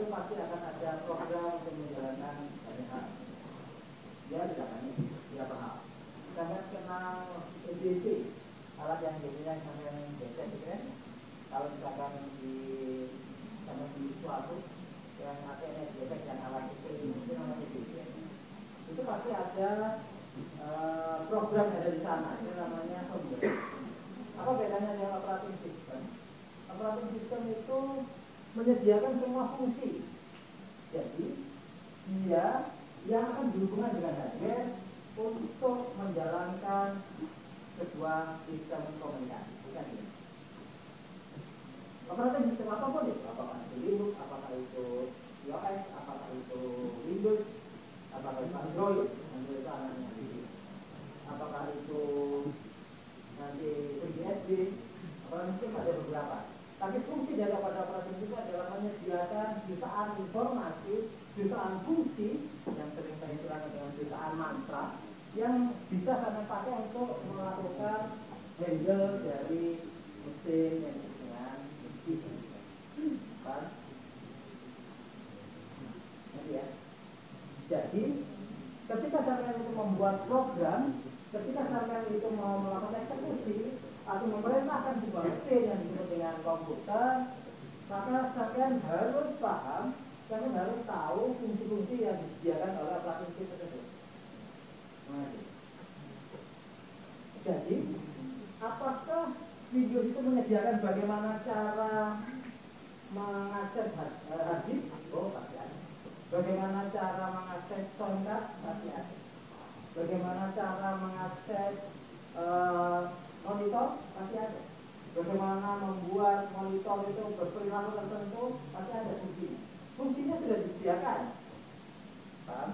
itu pasti akan ada program untuk menjalankan banyak hal. Dia tidak hanya dia paham. Misalkan kenal EDC, alat yang biasanya sampai becek, kan? Kalau misalkan di suatu yang ATS becek dan alat itu namanya EDC. Itu pasti ada program yang ada di sana. Itu namanya firmware. Apa bedanya dengan operating system? Operating system itu menyediakan semua fungsi. Jadi dia yang akan berhubungan dengan hardware untuk menjalankan sebuah sistem komunikasi. Bukan ini. Operating system apapun itu, apakah itu Linux, apakah itu iOS, apakah itu Windows, apakah itu Android itu anaknya, apakah itu nanti PGSD, operating system ada beberapa. Tapi fungsi dari operating system adalah menyediakan jutaan informasi, jutaan fungsi yang sering saya istilahkan dengan jutaan mantra yang bisa kalian pakai untuk melakukan handle dari mesin yang dengan mesin, kan? Nanti ya. Jadi ketika kalian itu membuat program, ketika kalian itu mau melakukan eksekusi atau memerintahkan sebuah mesin yang disebut dengan komputer, maka kalian harus paham, kalian harus tahu fungsi-fungsi yang disediakan oleh operating system tersebut. Jadi, apakah video itu menyediakan bagaimana cara mengakses hard disk? Oh, pasti ada. Bagaimana cara mengakses soundcard? Pasti ada. Bagaimana cara mengakses monitor? Pasti ada. Bagaimana membuat monitor itu berperilaku tertentu? Pasti ada fungsinya. Fungsinya sudah disediakan. Paham?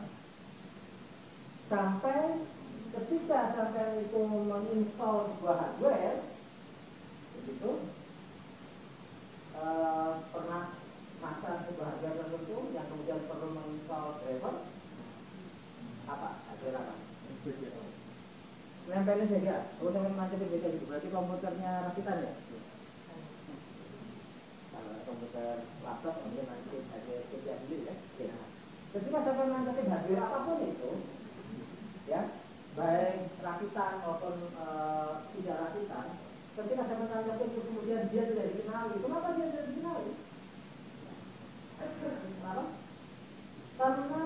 Sampai ketika sampai itu menginstall sebuah hardware, begitu, pernah masang sebuah hardware tertentu yang kemudian perlu menginstall driver, apa? Hardware apa? Nempelnya saja, udah macam itu beda gitu. Berarti komputernya rakitan ya? Kalau komputer laptop, kemudian nanti ada setiap dulu ya. Ketika sampai nanti hardware apapun itu, ya, baik rakitan maupun tidak rakitan, ketika sampai nanti itu kemudian dia tidak dikenali, kenapa dia tidak dikenali? Kenapa? Karena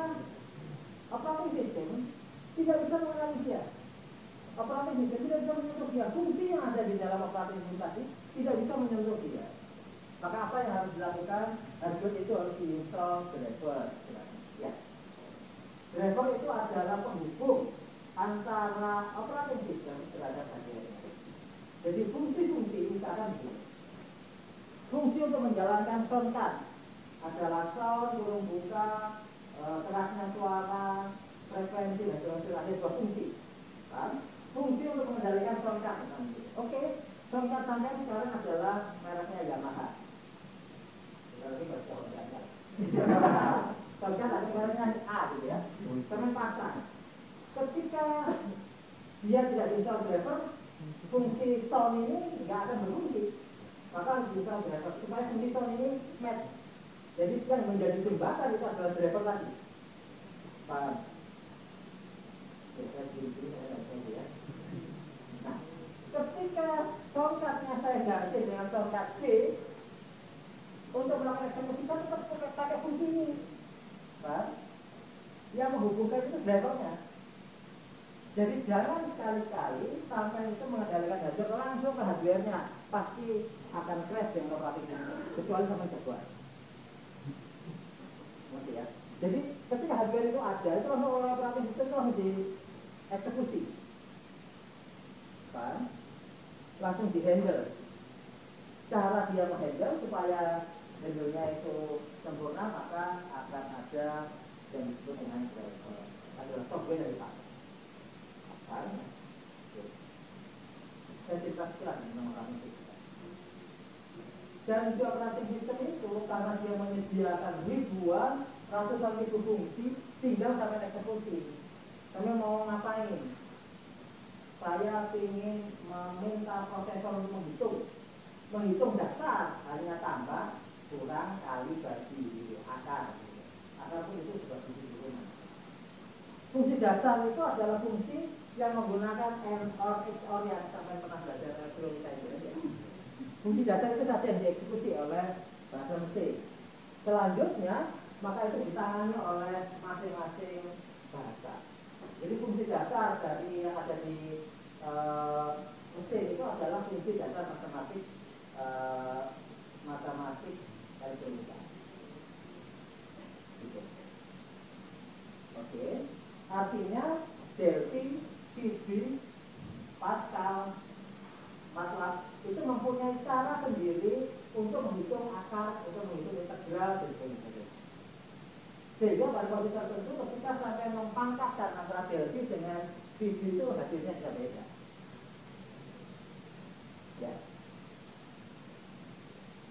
operating system tidak bisa mengenali dia. Operating system tidak bisa menyentuh dia. Fungsi yang ada di dalam operating system tadi tidak bisa menyentuh dia. Maka apa yang harus dilakukan? Hardware itu harus diinstal driver. Ya. Driver itu adalah penghubung antara operating system terhadap hardware. Jadi fungsi-fungsi misalkan fungsi untuk menjalankan soundcard adalah sound, burung buka, kerasnya suara, frekuensi dan sebagainya, ada dua fungsi. Kan? Fungsi untuk mengendalikan soundcard. Oke, soundcard sampai sekarang adalah mereknya Yamaha. Soundcard ada mereknya A gitu ya. Teman pasang. Ketika dia tidak bisa driver, fungsi sound ini nggak akan berfungsi. Maka harus bisa driver supaya fungsi sound ini match. Jadi yang menjadi jembatan itu adalah driver tadi. Paham? Ya. Nah, ketika soundcardnya saya ganti dengan soundcard C, untuk melakukan eksekusi kita tetap pakai fungsi ini. Paham? Yang menghubungkan itu drivernya. Jadi jangan sekali-kali sampai itu mengendalikan hardware langsung ke hardware-nya, pasti akan crash dengan operating system, kecuali sama jagoan. Ngerti ya? Jadi ketika hardware itu ada, itu langsung oleh operating system itu langsung dieksekusi, kan? Langsung di-handle. Cara dia menghandle supaya handle-nya itu sempurna, maka akan ada yang disebut dengan driver. Adalah software dari Pak. Saya ceritakan tentang operating system. Dan di operating system itu karena dia menyediakan ribuan, ratusan ribu fungsi, tinggal sampai eksekusi. Kami mau ngapain? Saya ingin meminta prosesor untuk menghitung dasar, hanya tambah, kurang, kali, bagi, akar dasar itu adalah fungsi yang menggunakan and or XOR yang sampai pernah belajar elektronika itu ya. Fungsi dasar itu saja yang dieksekusi oleh bahasa mesin. Selanjutnya maka itu ditangani oleh masing-masing bahasa. Jadi fungsi dasar dari yang ada di mesin itu adalah fungsi dasar matematik elektronika. Gitu. Oke, artinya Delphi, PhD, Pascal, MATLAB itu mempunyai cara sendiri untuk menghitung akar, untuk menghitung integral, dan sebagainya. Sehingga pada kondisi tertentu ketika sampai mempangkatkan antara Delphi dengan PhD itu hasilnya bisa beda. Ya.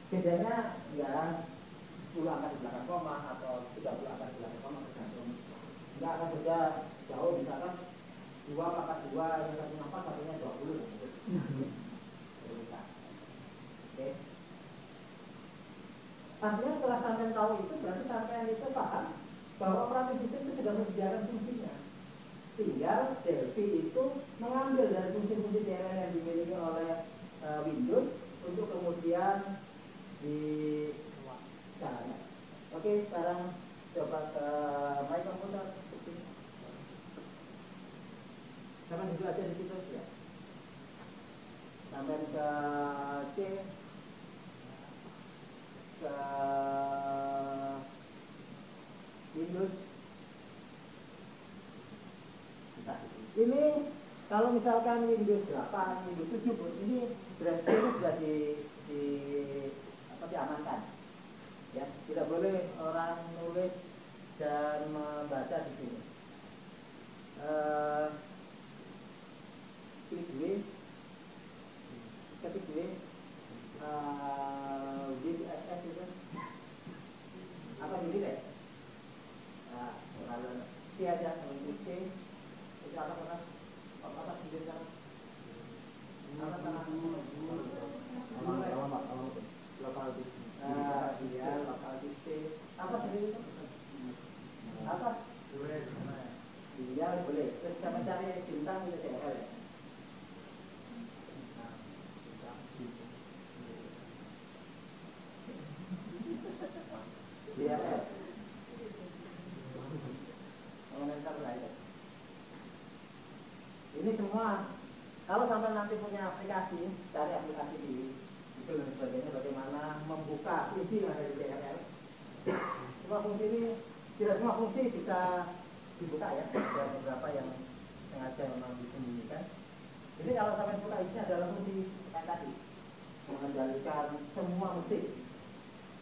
Bedanya ya 10 angka di belakang koma atau 30 angka di belakang koma tergantung. Enggak akan beda jauh, misalkan 2 pangkat 2 yang satunya 4 satunya 20 gitu. Oke. Artinya setelah sampai tahu itu berarti sampai itu paham bahwa operating system itu sudah menyediakan fungsinya. Tinggal Delphi itu mengambil dari fungsi-fungsi DLL yang dimiliki oleh Windows untuk kemudian caranya. Oke, sekarang coba ke my computer. Sama dulu aja di situ ya. Sampai ke C, ke Windows. Ini kalau misalkan Windows 8, Windows 7 ini berarti ini sudah diamankan. Ya, tidak boleh orang nulis dan membaca di sini. Ketik W WS itu apa ini deh? Nah, kalau C aja untuk C itu apa sendiri kan? Lokal iya, lokal disk. Apa sendiri itu? Apa? Iya, boleh. Terus kita mencari bintang itu DLL ya. DLL. Ini semua kalau sampai nanti punya aplikasi, cari aplikasi di Google dan sebagainya, bagaimana membuka fungsi yang ada di DLL. Semua fungsi ini, tidak semua fungsi bisa dibuka ya, ada beberapa yang sengaja memang disembunyikan. Jadi kalau sampai buka ini adalah fungsi yang tadi, mengendalikan semua mesin,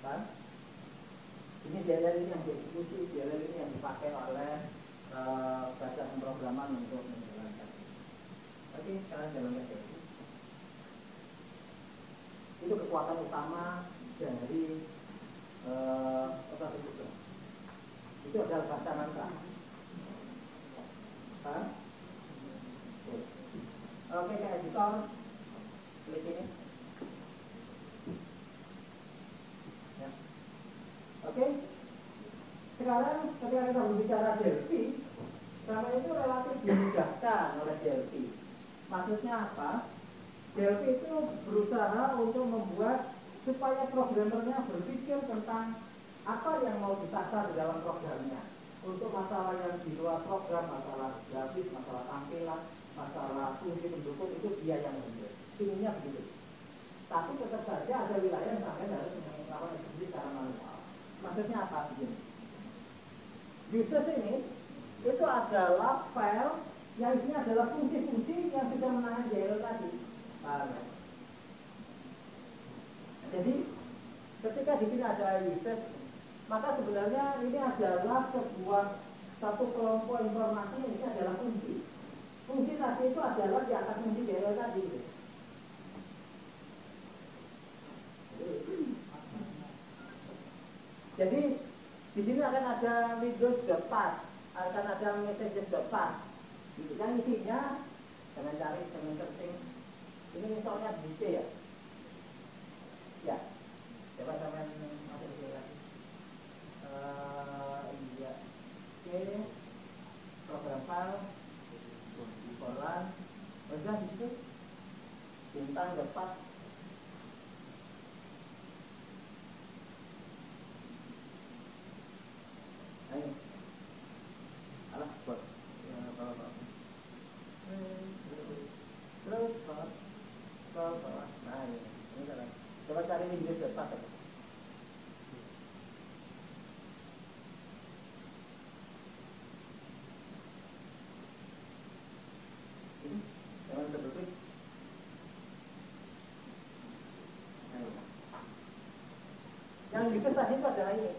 kan? Ini DLL ini yang dieksekusi, DLL ini yang dipakai oleh bahasa pemrograman untuk menjalankan. Oke, sekarang jalankan Delphi. Itu kekuatan utama dari operating system. Itu adalah bahasa mantra. Oke, ke editor, klik ini. Ya. Oke. Sekarang ketika kita berbicara Delphi, sama itu relatif dimudahkan oleh Delphi. Maksudnya apa? Delphi itu berusaha untuk membuat supaya programmernya berpikir tentang apa yang mau disasar di dalam programnya. Untuk masalah yang di luar program, masalah grafis, masalah tampilan, masalah fungsi pendukung, itu dia yang membuat. Intinya begitu. Tapi tetap saja ada wilayah yang sampai harus melakukan eksekusi secara manual. Maksudnya apa? Begini. Users ini itu adalah file yang isinya adalah fungsi-fungsi yang sudah menangani DLL tadi. Jadi ketika di sini ada users, maka sebenarnya ini adalah satu kelompok informasi yang ini adalah fungsi. Fungsi tadi itu adalah di atas fungsi DLL tadi. Jadi di sini akan ada Windows.path, akan ada messages.path. Yang isinya jangan cari, jangan searching. Ini misalnya di C ya. Ya, coba sampai masuk ke lagi. Iya. Oke, program path. sekarang dapat ayo alah buat terus bawah nah ini kan coba cari Windows dapat ini jangan tertutup. Yang diketahui itu adalah ini.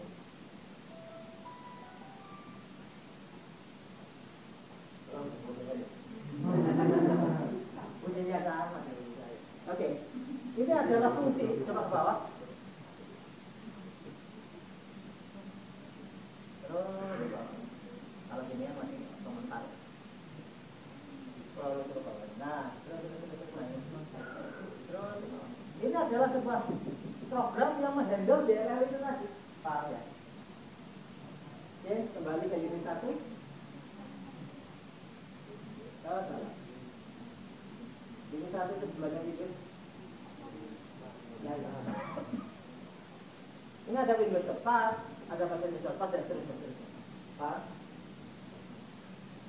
Bunyinya sama. Oke, ini adalah fungsi. Coba ke bawah. Terus kalau ini ya masih komentar. Nah, terus ini adalah sebuah program yang menghandle DLL itu tadi, paham ya? Oke, kembali ke unit 1. Salah. Unit 1 itu sebelahnya Windows. Ini ada Windows cepat, ada pasien cepat dan seterusnya. Paham?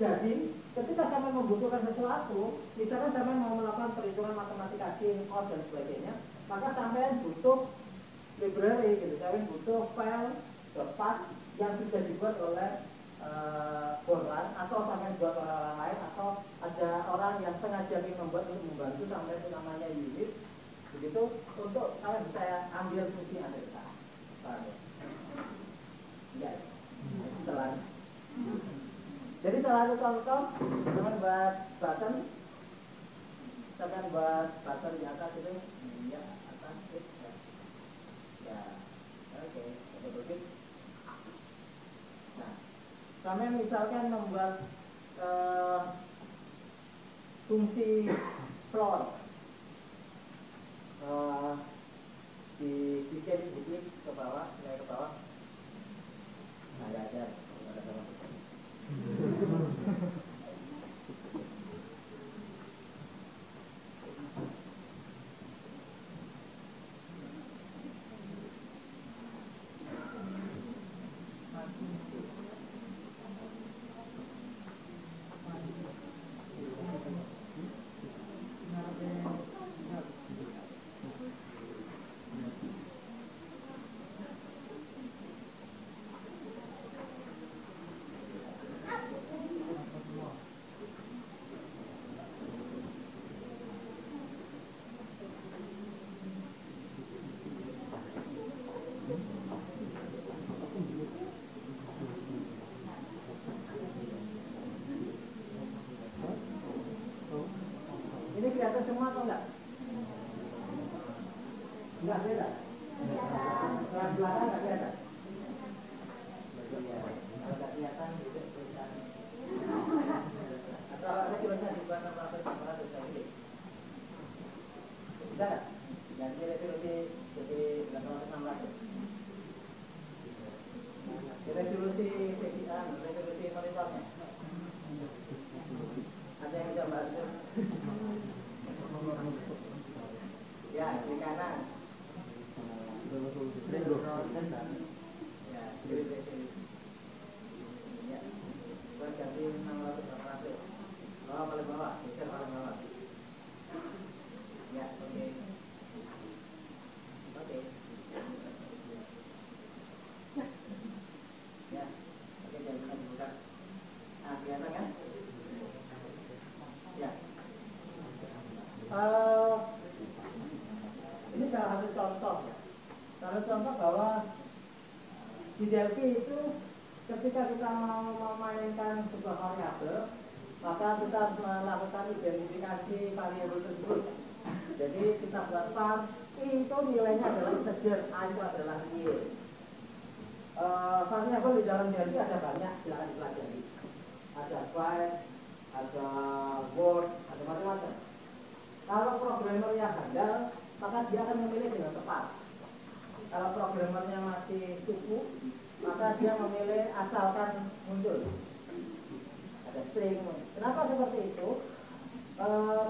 Jadi, ketika kami membutuhkan sesuatu, misalkan kami mau melakukan perhitungan matematikasi, kos dan sebagainya, maka sampai butuh library, gitu. Sampai butuh file cepat yang sudah dibuat oleh Borland atau sampai buat orang lain atau ada orang yang sengaja ingin membuat untuk membantu sampai itu namanya unit, begitu untuk kalian bisa ambil fungsi yang ada di sana. Ya, setelah. Jadi salah satu contoh teman buat button, teman buat button di atas itu, ya atas ya, oke, oke. Nah, kami misalkan membuat fungsi floor, dibikin diklik ke bawah, naik ke bawah, nah ya ada sama. Ini kelihatan semua atau enggak? Enggak beda? Yang belakang enggak kelihatan? Kalau enggak kelihatan, itu tulisan. Atau ada tulisan di belakang apa tulisan ini? Bisa enggak? Ganti resolusi jadi 800/600. Resolusi CCA, resolusi monitornya. Ada yang bisa bantu? Ya, di kanan. Ya, kiri. Ya, buat ganti 600/800. Bawah paling bawah, geser paling bawah. Ya, oke. Oke. Ya, oke, jangan dibuka. Nah, kelihatan kan? Ya. Ini salah satu contoh. Salah contoh bahwa di Delphi itu ketika kita mau memainkan sebuah variabel, maka kita harus melakukan identifikasi variabel tersebut. Jadi kita buat var, itu nilainya adalah integer, a itu adalah real. Variabel di dalam Delphi ada banyak, silahkan dipelajari. Ada byte, ada word, ada macam-macam. Kalau programmernya handal, maka dia akan memilih dengan tepat. Kalau programmernya masih suku, maka dia memilih asalkan muncul. Ada string. Kenapa seperti itu?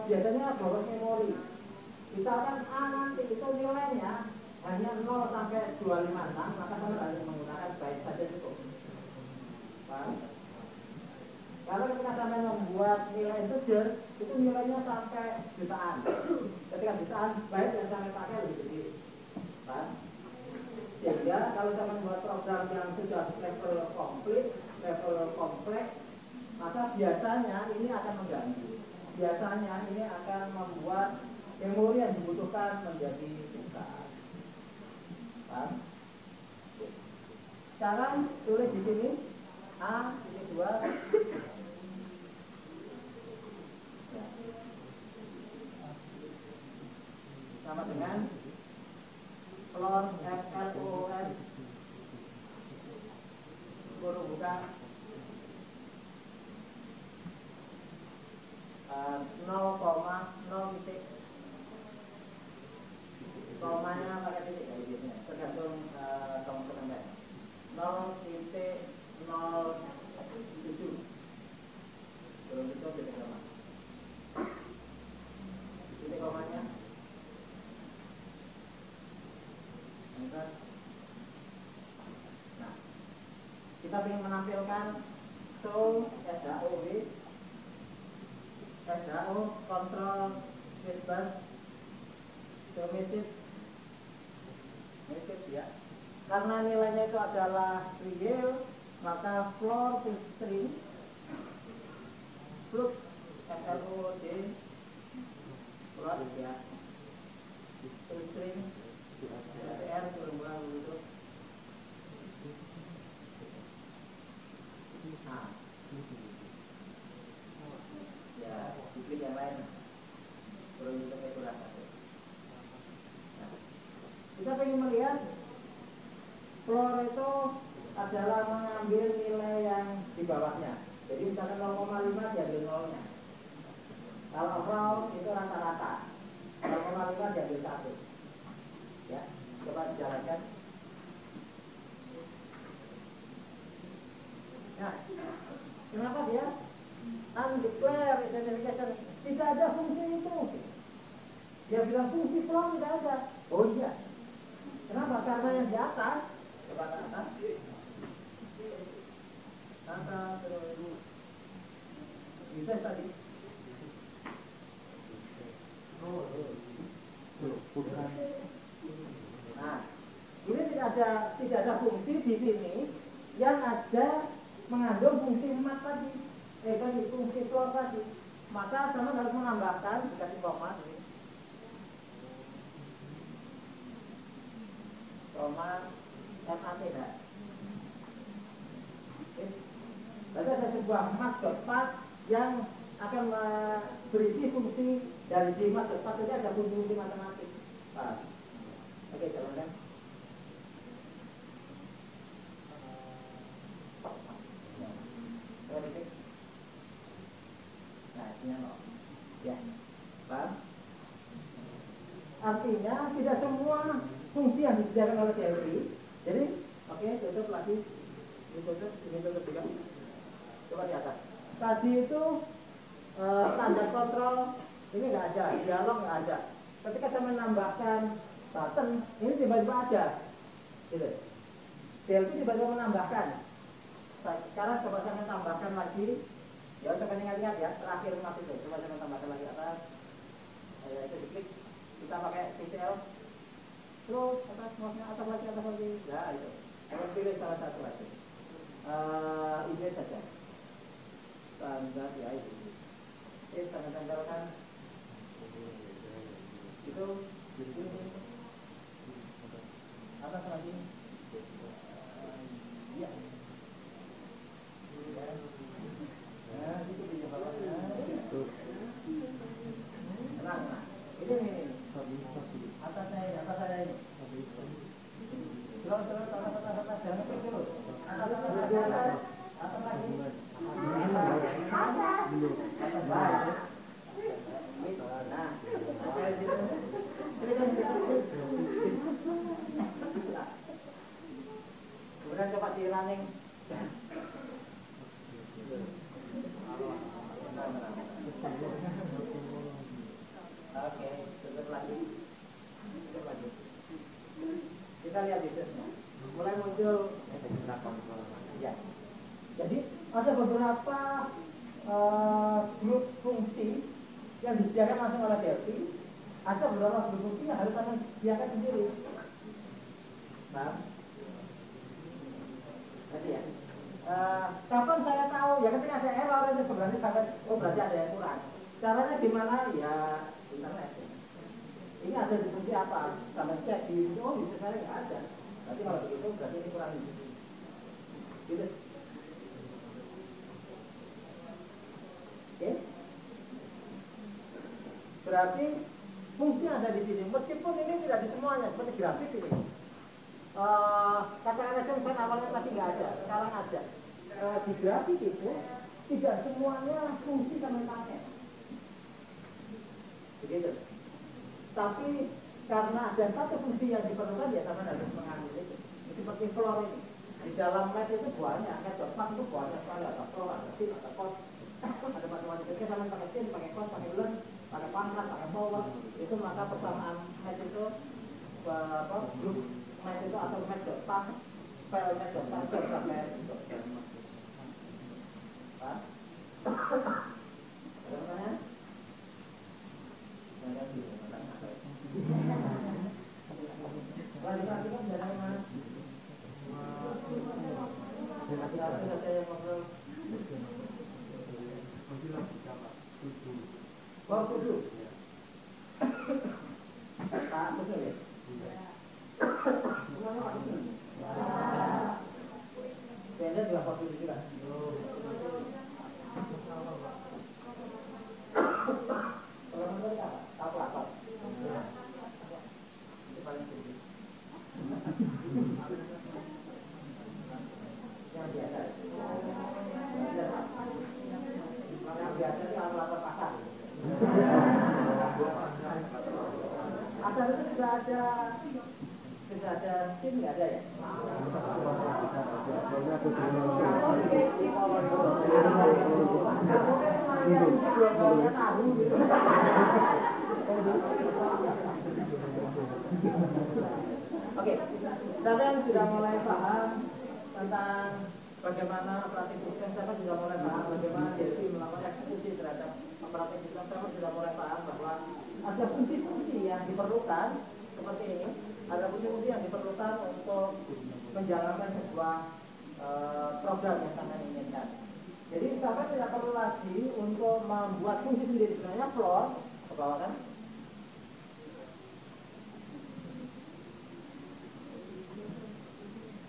Biasanya boros memori. Misalkan A nanti itu nilainya hanya 0 sampai 256, maka kamu harus menggunakan baik saja cukup. Paham? Kalau ketika kalian membuat nilai integer, itu nilainya sampai jutaan. Ketika jutaan, baik yang kalian pakai lebih gede. Paham? Sehingga kalau kalian membuat program yang sudah level kompleks, maka biasanya ini akan mengganggu. Biasanya ini akan membuat memori yang dibutuhkan menjadi besar. Paham? Sekarang tulis di sini A, ini 2. Ya. Sama dengan floor FLOR kurung buka 0,0 titik, komanya pakai titik ya, biasanya tergantung komponen 0,07 belum itu titik koma. Titik komanya enter. Nah, kita ingin menampilkan show SHO control bus show message ya. Karena nilainya itu adalah real, maka floor to string plus FLOD floor ya to string R kurang begitu. Nah, ya diklik yang lain kurang satu. Nah, kita ingin melihat floor itu adalah mengambil nilai yang di bawahnya. Jadi misalkan 0,5 diambil 0-nya. Kalau round itu rata-rata 0,5 diambil 1. Ya, coba dijalankan. Nah, kenapa dia undeclared identification? Tidak ada fungsi itu. Dia bilang fungsi floor tidak ada. Oh iya. Kenapa? Karena yang di atas, coba ke atas. Bisa tadi. Nah, ini tidak ada fungsi di sini yang ada mengandung fungsi mat tadi, fungsi floor tadi. Maka sama harus menambahkan dikasih koma ini. Koma MAT dah. Berarti ada sebuah mat.pat yang akan berisi fungsi dari di mat.pat itu ada fungsi matematik. Oke, jalankan. Nah, ini no. Ya, paham? Artinya tidak semua fungsi yang disediakan oleh teori. Jadi, oke, tutup lagi. Ini tutup juga. Coba di atas. Tadi itu standar kontrol ini nggak ada, dialog nggak ada. Ketika saya menambahkan button, ini tiba-tiba ada. Gitu. DLP tiba-tiba menambahkan. Sekarang coba saya tambahkan lagi. Ya, coba ingat-ingat ya, terakhir masih itu. Coba saya tambahkan lagi atas. Itu diklik. Kita pakai TCL. Terus atas lagi. Ya, itu. Saya pilih salah satu lagi. Ini saja. Standar ya itu. Ini saya tempelkan. Itu atas lagi. Ya. Nah, itu di bawahnya. Tenang. Ini. Atas saya ini. Terus atas jangan dulu. Atas lagi. Atas baik. Nah, kemudian coba di running. Oke, tutup lagi. Kita lihat bisnisnya. Mulai muncul ya. Jadi ada beberapa grup fungsi yang disediakan langsung oleh Delphi. Ada beberapa grup fungsi yang harus kalian sediakan sendiri. Nah, jadi ya. Kapan saya tahu? Ya ketika ada error itu berarti ada yang kurang. Caranya gimana? Ya internet. Ini ada di fungsi apa? Sama cek di bisa saya nggak ada. Berarti kalau begitu berarti ini kurang gitu. Oke? Berarti fungsi ada di sini. Meskipun ini tidak di semuanya, seperti grafis ini. Katakan aja misalnya awalnya masih nggak ada, sekarang ada. Di grafik itu tidak semuanya fungsi kami pakai. Begitu. Tapi karena ada satu fungsi yang diperlukan, ya teman harus mengambil itu. Seperti floor ini. Di dalam match itu banyak, match.path itu banyak sekali. Ada floor, ada fit, ada cost. Ada macam-macam. Jadi sama pakai sin, pakai cost, pakai learn, pakai pangkat, pakai power. Itu maka persamaan match itu grup match itu atau match.path, file match.path itu sampai itu. Pak? Ada pertanyaan? Ada gitu. Sudah ada SIM nggak ada ya? Oke, kalian sudah mulai paham tentang bagaimana operating system. Saya sudah mulai paham bagaimana Delphi melakukan eksekusi terhadap operating system. Saya sudah mulai paham bahwa ada fungsi-fungsi yang diperlukan seperti ini. Ada fungsi-fungsi yang diperlukan untuk menjalankan sebuah program yang kalian inginkan. Jadi kalian tidak perlu lagi untuk membuat fungsi sendiri. Sebenarnya floor ke bawah kan?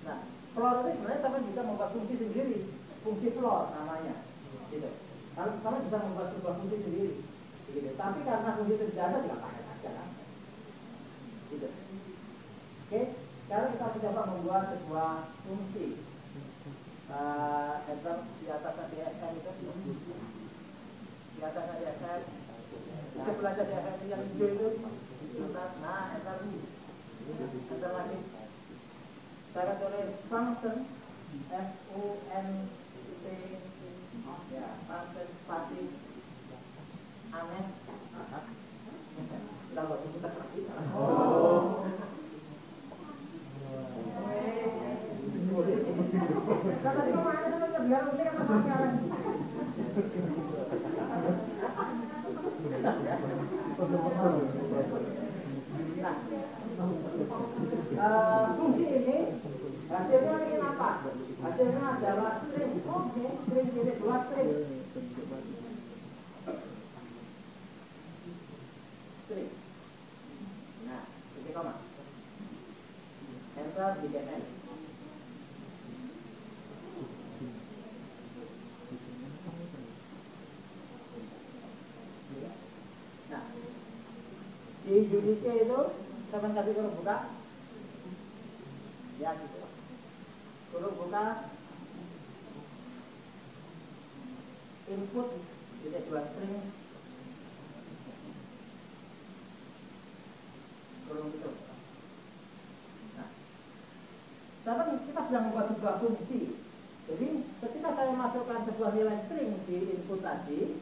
Nah, floor itu sebenarnya kalian bisa membuat fungsi sendiri, fungsi floor namanya. Gitu. Kalian bisa membuat sebuah fungsi sendiri. Gitu. Tapi karena fungsi itu tidak ada, tidak pakai saja kan? Gitu. Oke, sekarang kita mencoba membuat sebuah fungsi. Enter di atas DSN itu, di atas DSN. Kita belajar DSN yang hijau itu. Nah, enter lagi. Saya tulis function FUNC, ya, function spasi aneh. Kita buat kita lagi. Tadi kemarin itu biar mesti kan pacaran. Fungsi ini hasilnya ini apa? Hasilnya adalah string. Oke, string ini dua string. String. Nah, titik koma. Enter di DNS. Nah, di UDC itu teman kasih huruf buka. Ya, gitu. Huruf buka. Input jadi dua string. Huruf itu. Nah, tapi kita sedang membuat sebuah fungsi. Jadi ketika saya masukkan sebuah nilai string di input tadi,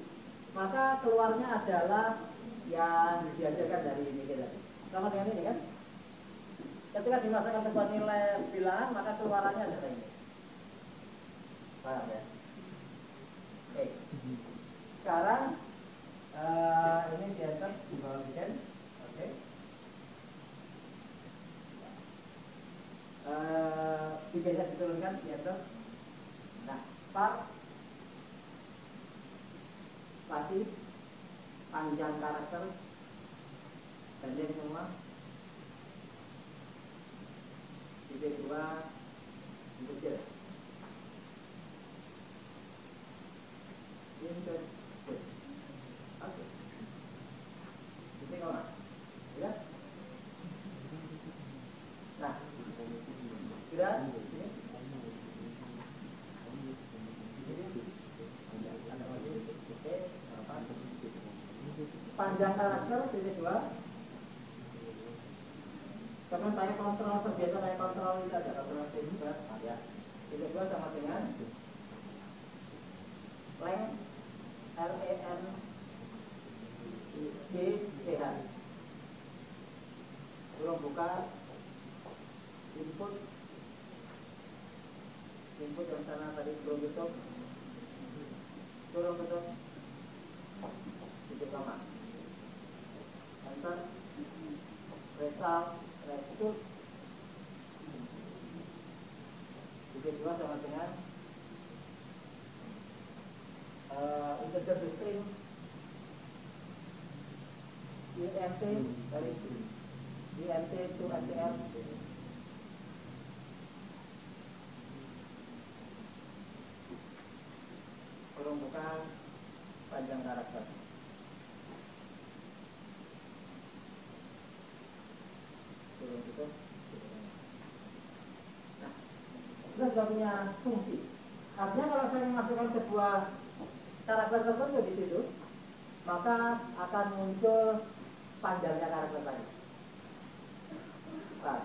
maka keluarnya adalah yang dihasilkan dari ini kita. Sama dengan ini kan? Ketika dimasukkan sebuah nilai bilangan, maka keluarannya adalah ini. Paham ya? Oke. Sekarang ini di enter di bawah weekend. Oke. Bisa diturunkan di enter. Nah, part spasi panjang karakter banding semua. Titik 2 integer. Integer. Oke. Titik koma. Ya. Nah, kira ini. Panjang karakter titik 2. Karena saya kontrol terbiasa saya kontrol itu ada kontrol titik 2 ya. Titik 2 sama dengan length LEN G CH. Kurung buka input yang sana tadi belum tutup. Kurung tutup titik koma. Enter result result titik 2 sama dengan integer string int dari int to str kurung buka panjang karakter. Nah, kita sudah punya fungsi. Artinya kalau saya memasukkan sebuah karakter tertentu di situ, maka akan muncul panjangnya karakter tadi. Nah,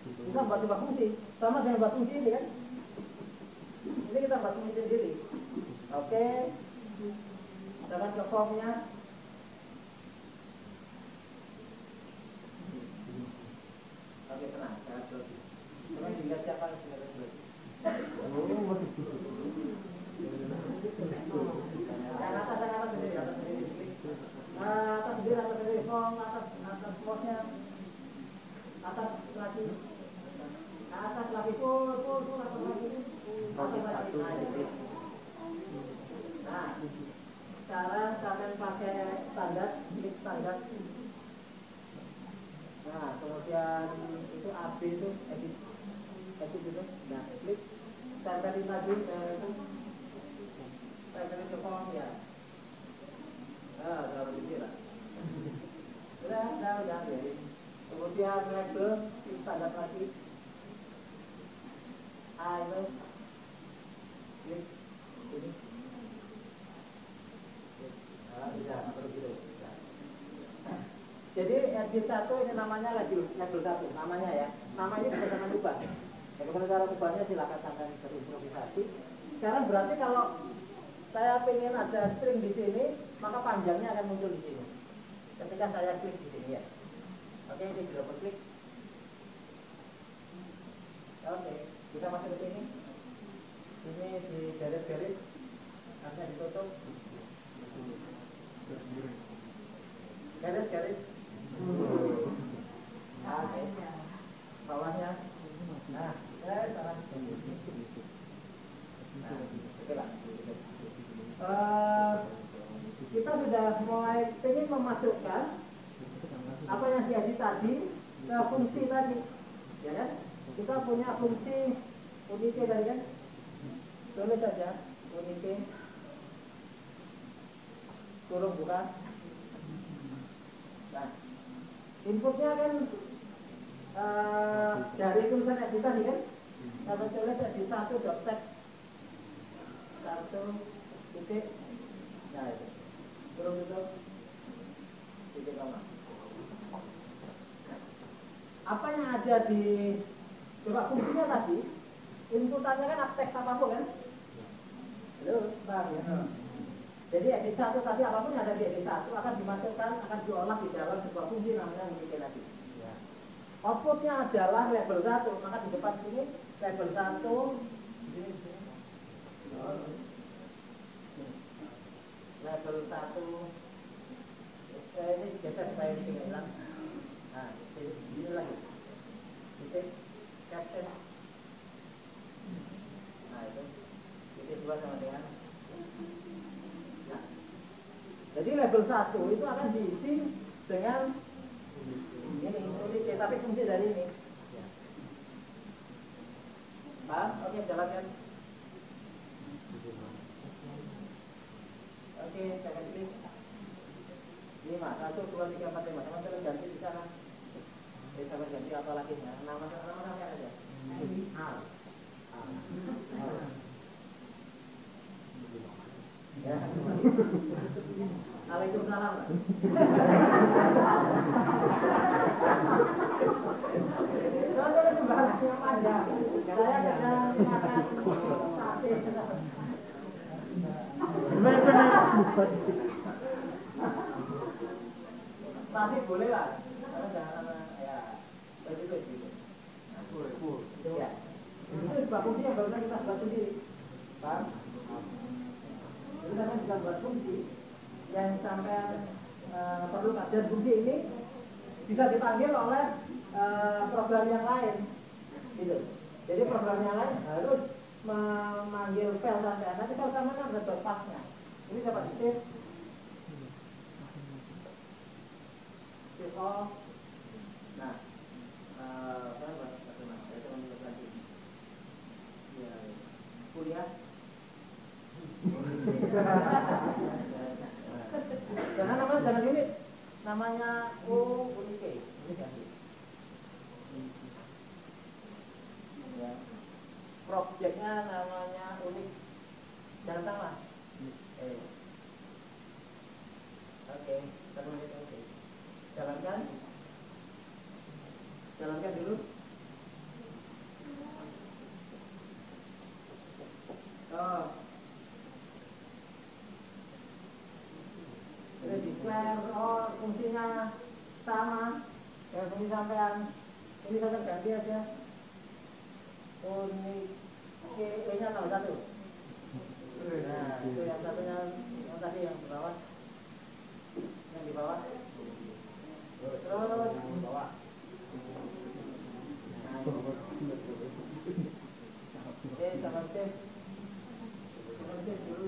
kita buat sebuah fungsi, sama dengan buat fungsi ini kan? Ini kita buat fungsi sendiri. Oke, kita ke formnya. Oke, tenang, saya close. Cuma dilihat siapa yang sudah close. Atas sendiri, atas sendiri, form, atas force-nya, atas lagi, atas lagi, full, atas lagi, Nah, sekarang kalian pakai standar, klik standar. Nah, kemudian itu AB itu edit itu, nah klik tempelin lagi itu, tempelin ke form ya. Udah begini lah. Udah ya. Kemudian label klik standar lagi. Itu klik ini. Bisa perlu gitu. Jadi edit 1 ini namanya label 1 namanya ya. Nama ini bisa dengan ubah. Bagaimana cara ubahnya silakan sampai berimprovisasi. Sekarang berarti kalau saya ingin ada string di sini, maka panjangnya akan muncul di sini. Ketika saya klik di sini ya. Oke, ini double klik. Oke, kita masuk ke sini. Ini di garis-garis, harusnya ditutup. Garis-garis. Oke, bawahnya. Nah, salah. Nah, itulah. Kita sudah mulai ingin memasukkan apa yang jadi tadi ke fungsi tadi, ya kan? Kita punya fungsi unike tadi kan? Tulis saja unike kurung buka. Nah, inputnya kan dari tulisan edit tadi kan? Kalau tulis edit 1.text 1 titik, nah itu kurung itu titik koma. Apa yang ada di coba fungsinya tadi, inputannya kan teks apapun kan? Halo, paham ya? Jadi edit 1 tadi apapun yang ada di edit 1 akan dimasukkan, akan diolah di dalam sebuah fungsi namanya unit tadi. Ya. Outputnya adalah label 1, maka di depan sini label 1 label 1 ini geser supaya ini hilang. Nah, ini lagi titik caption. Nah itu titik 2 sama dengan. Nah, jadi label 1 itu akan diisi dengan ini unit C, tapi fungsi dari ini. Paham? Oke, jalankan. Oke, saya klik 5, 1, 2, 3, 4, 5. Teman-teman ganti di sana. Jadi sampai ganti apa lagi? Nama sampai aja. Ya. Waalaikumsalam. Saya sembarang aja. Saya kadang makan sate. Masih boleh lah. Ya, begitu gitu. Ya. Itu sebab fungsi yang baru kita buat sendiri. Paham? Jadi kita bisa buat fungsi yang sampai perlu ada fungsi ini bisa dipanggil oleh program yang lain, gitu. Jadi program yang lain harus memanggil file sampai nanti file sampai ada dotpathnya. Ini dapat di save all. Nah, bagaimana? Saya coba mencoba lagi. Ya, kuliah. Jangan ini namanya unit C. Ini ganti. Ya. Projectnya namanya unit. Jangan sama. Oke, oke. Jalankan dulu. Declare fungsinya sama kayak fungsi sampean. Ini saya ganti aja. Unit nya 01. Nah, itu yang satunya yang tadi yang di bawah. Yang di bawah. Terus di bawah. Nah, oke, sama save. Sama save dulu.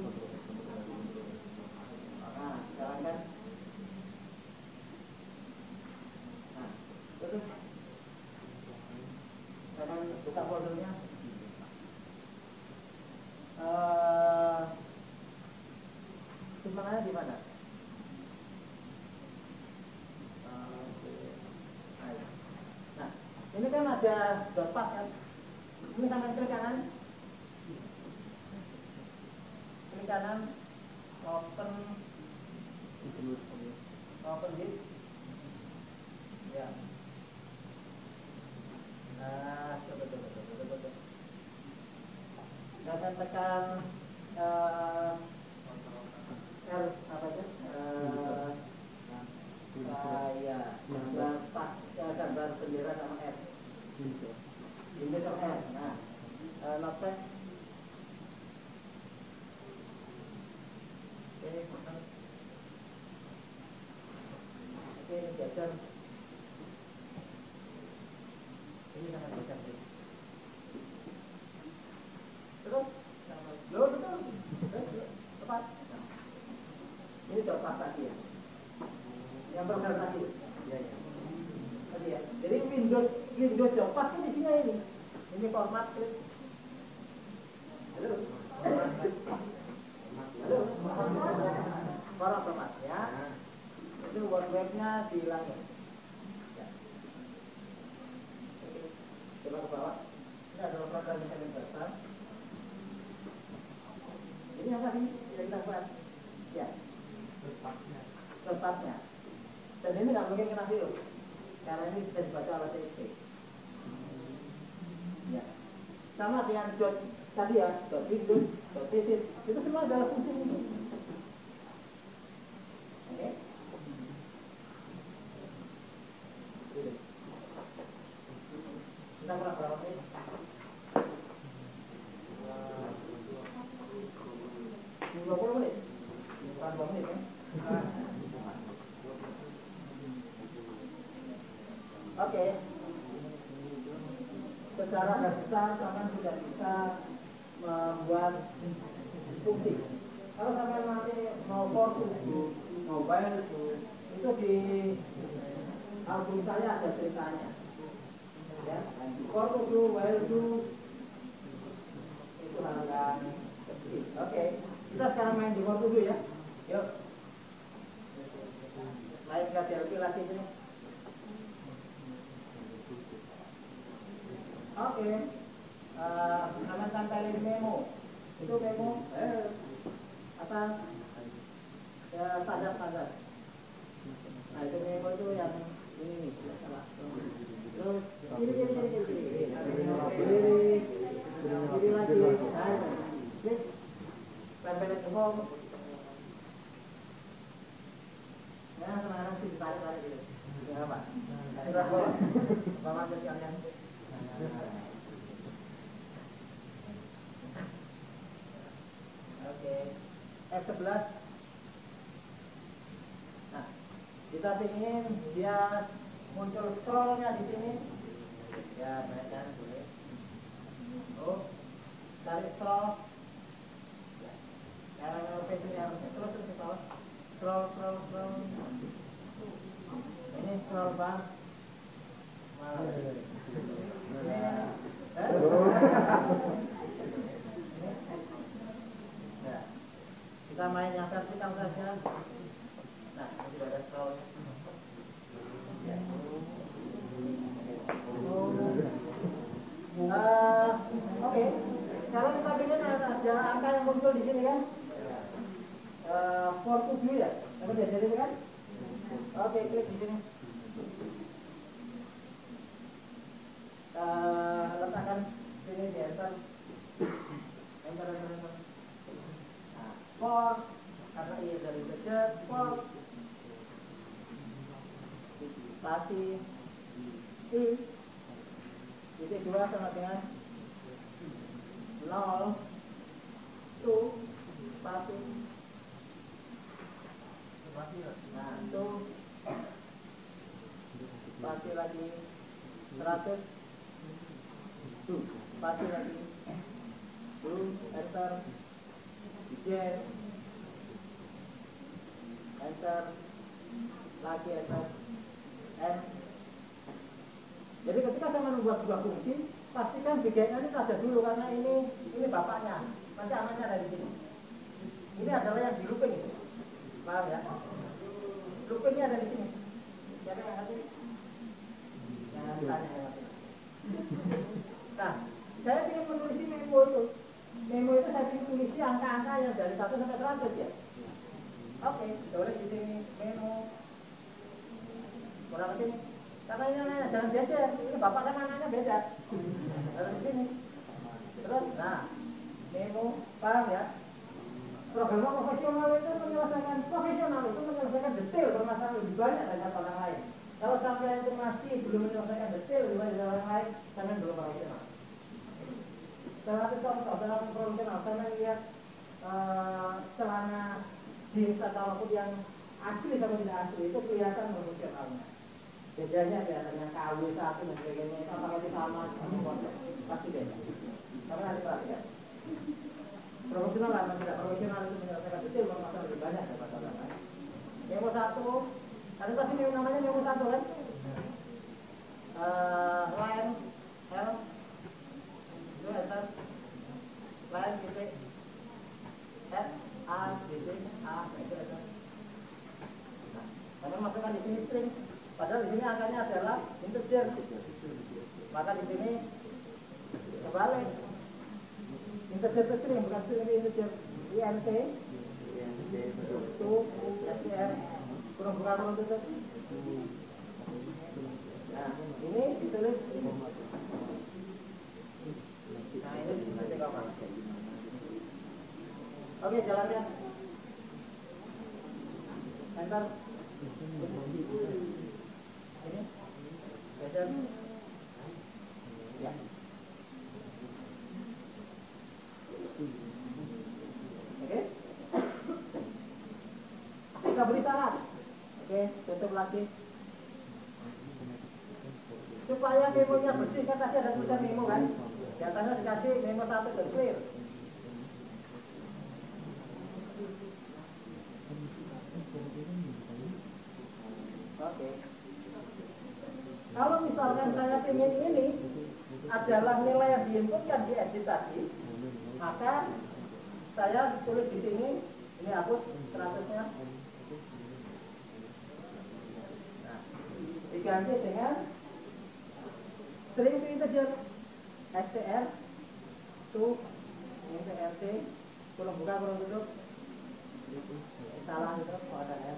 Nah, jalankan. Nah, terus jangan buka foldernya. Semangatnya di mana? Nah, ini kan ada dotpath kan? Ini sampai klik kanan. Klik kanan. Open disk. Ya. Nah, betul. Dan tekan R apa itu? Ya, gambar bendera sama R. Ini sama R. Nah, notepad. Oke, ini jajan. Ini sangat jajan. Terus, betul. Tepat. Ini dotpath tadi ya. Yang program tadi. Ya. Tadi ya. Jadi Windows dotpath ini isinya ini. Ini format klik. Halo. Format ya. Itu webnya dihilangin. Ya. Oke. Coba ke bawah. Ini adalah program yang saya besar. Ini apa sih? Yang kita buat. Ya. Dotpathnya. Dan ini nggak mungkin kena virus karena ini bisa dibaca oleh TXT. Ya. Sama dengan dot tadi ya, dot Windows, dot thesis, itu semua adalah fungsi ini. secara garis besar kalian sudah bisa membuat fungsi. Kalau sampai nanti mau for to, mau while to, itu di album saya ada ceritanya. Ya, for to, while to, itu hal yang kecil. Oke, kita sekarang main di for to dulu ya. Yuk. Main KDLP lagi ini. Oke. Aman tempelin memo. Itu memo atas ya standar. Nah, itu memo itu yang ini nih, salah. Terus kiri lagi. Nah, tempelin memo. Ya, sekarang sih ditarik-tarik gitu. Ya, Pak. Terus bawa ke kalian. Oke. F11. Nah, kita ingin dia muncul scrollnya di sini. Ya, naikkan boleh. Oh, tarik scroll. Yang page ini harusnya terus ke bawah. Scroll. Ini scroll bang. Ya. Kita main yang vertikal saja. Nah, ini sudah ada scroll. Ya. Oke. Sekarang kita ingin ada angka yang muncul di sini kan? 47 ya? Apa jadi ini kan? Oke, klik di sini. Letakkan sini di enter. Nah, for karena ia dari budget for spasi titik 2 sama dengan 0 2 spasi. Nah, itu spasi lagi 100 spasi lagi enter enter lagi enter N. Jadi ketika saya membuat sebuah fungsi, pastikan BGN ini ada dulu karena ini bapaknya, nanti anaknya ada di sini. Ini adalah yang di looping itu, paham ya? Loopingnya ada di sini. Siapa yang ngerti? Jangan ditanya yang ngerti. Nah, saya ingin menulis memo itu. Memo itu saya ingin tulis angka-angka yang dari 1 sampai 100 ya. Oke, boleh di sini memo. Kurang ke sini. Karena ini anaknya jangan beda. Ini bapak sama anaknya beda. Kalau di sini. Terus, nah, memo, paham ya? Program profesional itu menyelesaikan detail permasalahan lebih banyak dari orang lain. Kalau sampai itu masih belum menyelesaikan detail lebih banyak dari orang lain, sampai belum profesional. Setelah profesional, saya melihat celana jeans atau apapun yang asli sama tidak asli itu kelihatan profesionalnya. Bedanya biasanya KW1 dan sebagainya itu apakah itu sama pasti beda. Kamu nanti perhatikan. Profesional atau tidak profesional itu menyelesaikan detail permasalahan lebih banyak daripada orang lain. Memo 1, ada tadi namanya memo 1 kan? Line L itu enter line titik S A titik A itu enter. Nah, karena masukkan di sini string, padahal di sini angkanya adalah integer. Maka di sini kebalik. Integer string bukan string integer. INT itu STR kurang bukan itu. Nah, ini ditulis. Nah, ini ditulis apa? Oke, jalannya. Enter. Ini. Geser. Ya. Oke. Kita beri syarat. Oke, tutup lagi. Itu supaya memonya bersih kan tadi ada tulisan memo kan, di atasnya dikasih memo 1 dan clear. Oke. Kalau misalkan saya ingin ini adalah nilai yang diinputkan di edit tadi, maka saya tulis di sini, ini hapus 100-nya. Nah, diganti dengan string integer str to ini trt, kurung buka kurung tutup, salah itu kalau ada r,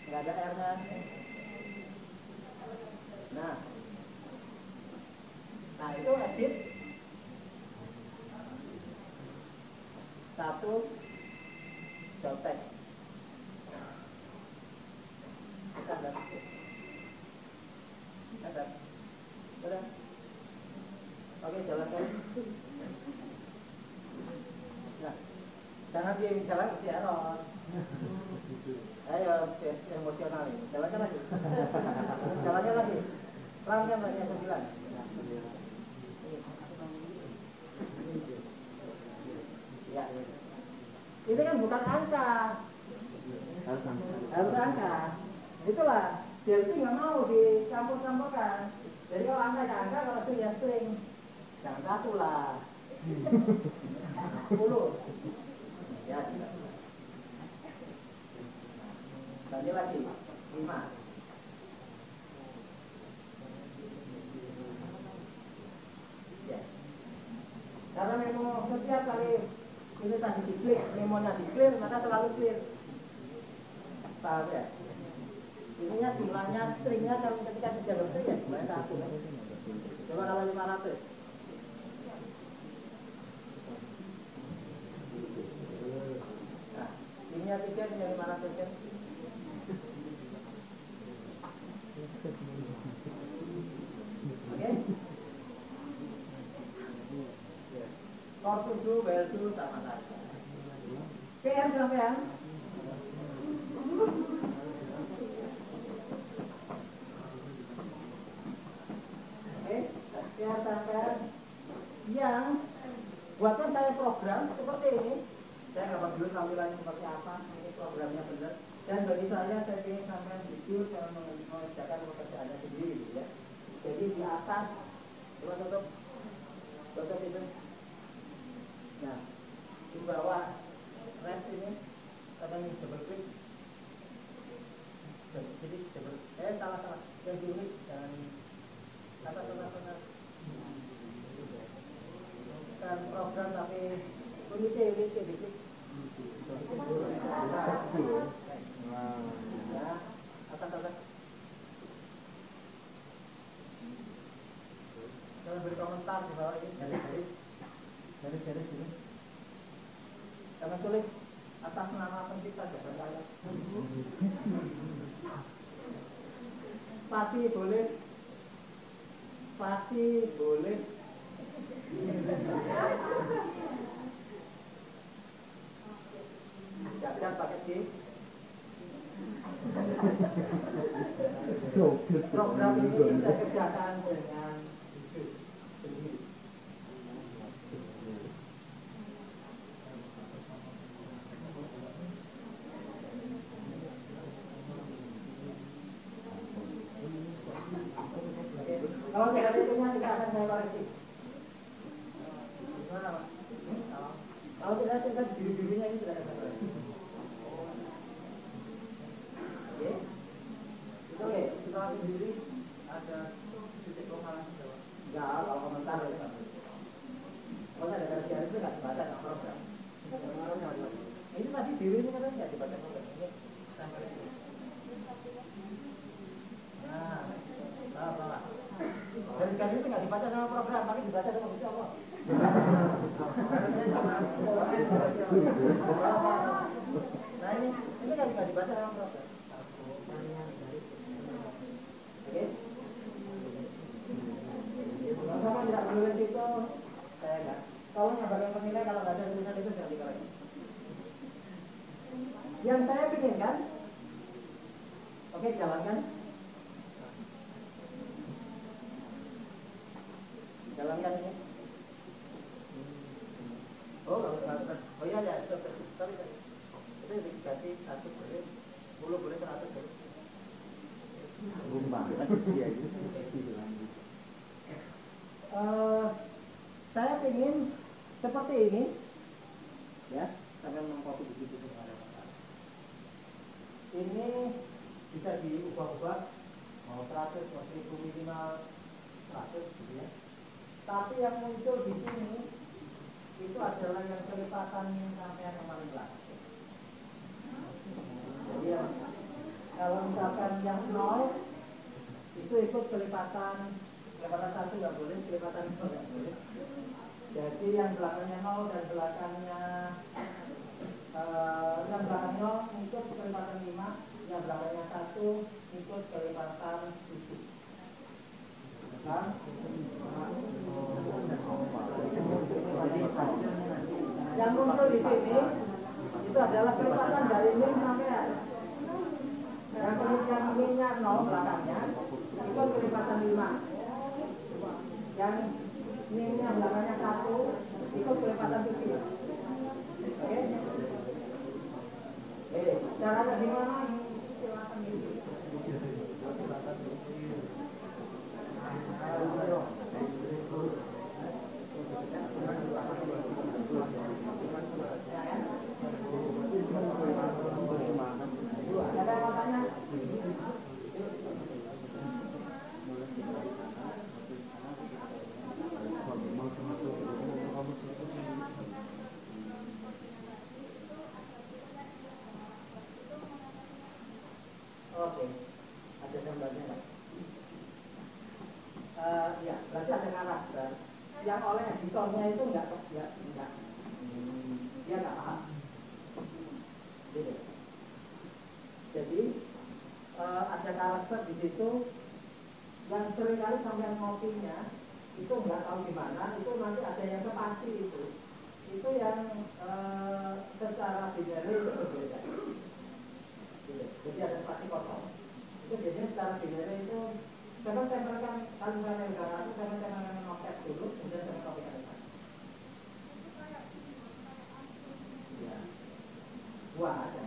nggak ada r nya. Nah itu edit 1 dot text. Kita ada. Udah. Oke, jalankan. Nah, jangan jalan di error. Ayo, emosional ini. Jalankan lagi. Jalankan lagi. Pelankan lagi yang 9. Ya. Ini kan bukan angka. Harus angka. Itulah. Delphi nggak mau dicampur-campurkan. Jadi kalau angka ya angka, kalau itu ya string. Jangan 1 lah. 10. Ya, tidak. Lanjut lagi. 5. Ya. Karena memo setiap kali ini tadi di-clear, memonya di-clear, maka selalu clear. Paham ya? Ininya jumlahnya, stringnya kalau ketika tidak berstring ya jumlahnya 1. Coba kalau 500. Nah, ininya 3, ininya 500 kan? Oke? For to, where to, sama saja. PR sampean? Sampai yang buatkan saya program seperti ini. Saya nggak dulu tampilannya seperti apa, ini programnya benar. Dan bagi saya ingin sampai jujur saya mengerjakan pekerjaannya sendiri, ya. Jadi di atas, coba tutup itu. Nah, di bawah rest ini, kita ini double klik. Jadi salah. Yang dulu dan kata. Bukan program tapi unit diklik. Ya, atas. Jangan berkomentar di bawah ini garis ini. Jangan tulis atas nama pencipta jangan saya. Spasi boleh. Jangan pakai C. Program ini saya kerjakan dengan sendiri. Kalau tidak hitungnya tidak akan saya koreksi. Kalau tidak tingkat biru-birunya ini tidak akan saya koreksi. Oke, itu ya. Kita sendiri ada titik lokalan di bawah. Enggak, kalau komentar ya. Kalau ada garis itu nggak dibaca sama program. Ini masih biru ini kan nggak dibaca program. Ini sampai ini. Nah, salah. Dan kali ini nggak dibaca sama program, tapi dibaca sama Gusti Allah. Nah ini kan nggak dibaca sama program. Oke? Sama tidak menulis itu, saya nggak. Tolong yang bagian penilai kalau nggak ada tulisan itu jangan dikoreksi. Yang saya pikirkan, oke jalankan. dalam yang ini. Oh iya ya, sorry. Itu dikasih 1 boleh, 10 boleh 100 boleh. Rumah kan dia itu saya ingin seperti ini, ya, sampai mengcopy di situ ada masalah. Ini bisa diubah-ubah, mau 100, mau 1000 minimal 100 gitu ya. Tapi yang muncul di sini itu adalah yang kelipatan sampai yang paling belakang. Jadi kalau misalkan yang 0 itu ikut kelipatan 1 nggak boleh, kelipatan 2 nggak boleh. Jadi yang belakangnya 0 dan belakangnya yang belakang 0 ikut kelipatan 5, yang belakangnya 1 ikut kelipatan 7. Kan? Yang muncul di sini itu adalah kelipatan dari min sampai R. Yang minnya 0 belakangnya itu kelipatan 5. Yang minnya belakangnya 1 itu kelipatan 7. Oke? Caranya gimana? Silakan gitu. Ada yang tanya? Oke, ada gambarnya nggak? Ya, berarti ada karakter yang oleh editornya itu enggak. Dia nggak paham. Gitu. Jadi ada karakter di situ yang seringkali sampai ngopinya itu nggak tahu di mana, itu nanti ada yang kepasti itu yang secara binary itu berbeda. Gitu. Jadi ada spasi kosong. Itu biasanya secara binary itu saya tempelkan kalimat yang negara itu saya tempelkan noket dulu, kemudian saya copy kalimat. Ya, buang aja.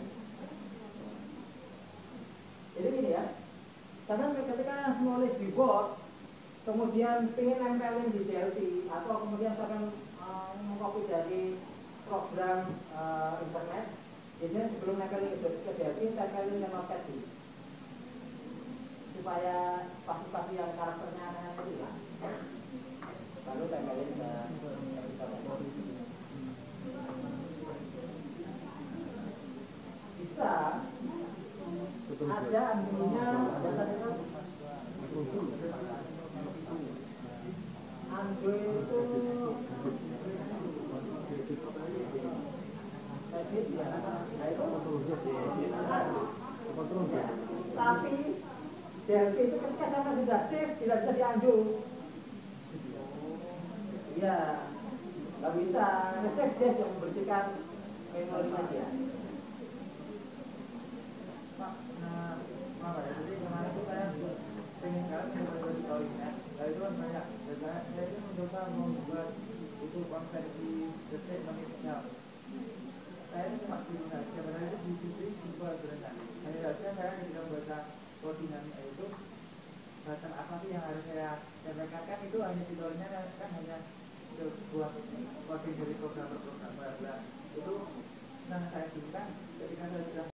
Jadi gini ya, karena ketika nulis di Word, kemudian ingin nempelin di DLT atau kemudian saya mengcopy dari program internet, jadi sebelum nempelin ke DLT, tempelin ke noket dulu, supaya spasi-spasi yang karakternya aneh itu hilang. Lalu tempelin ke bisa ada ambilnya data itu Android itu tapi DLT itu ketika sama sudah save tidak bisa diunduh. Iya, nggak bisa nge-save dia yang membersihkan memorinya dia. Jadi kemarin itu saya pengen kan membuat storynet, lalu itu kan banyak. Saya itu mencoba membuat itu konversi detik menit jam. Saya itu cuma dulu saja, sebenarnya itu diskusi juga berenang. Hanya saja saya ketika membaca codingannya itu bahasa apa sih yang harus saya sampaikan, kan itu hanya tutorialnya kan hanya sebuah coding dari programmer itu. Nah saya berikan ketika saya sudah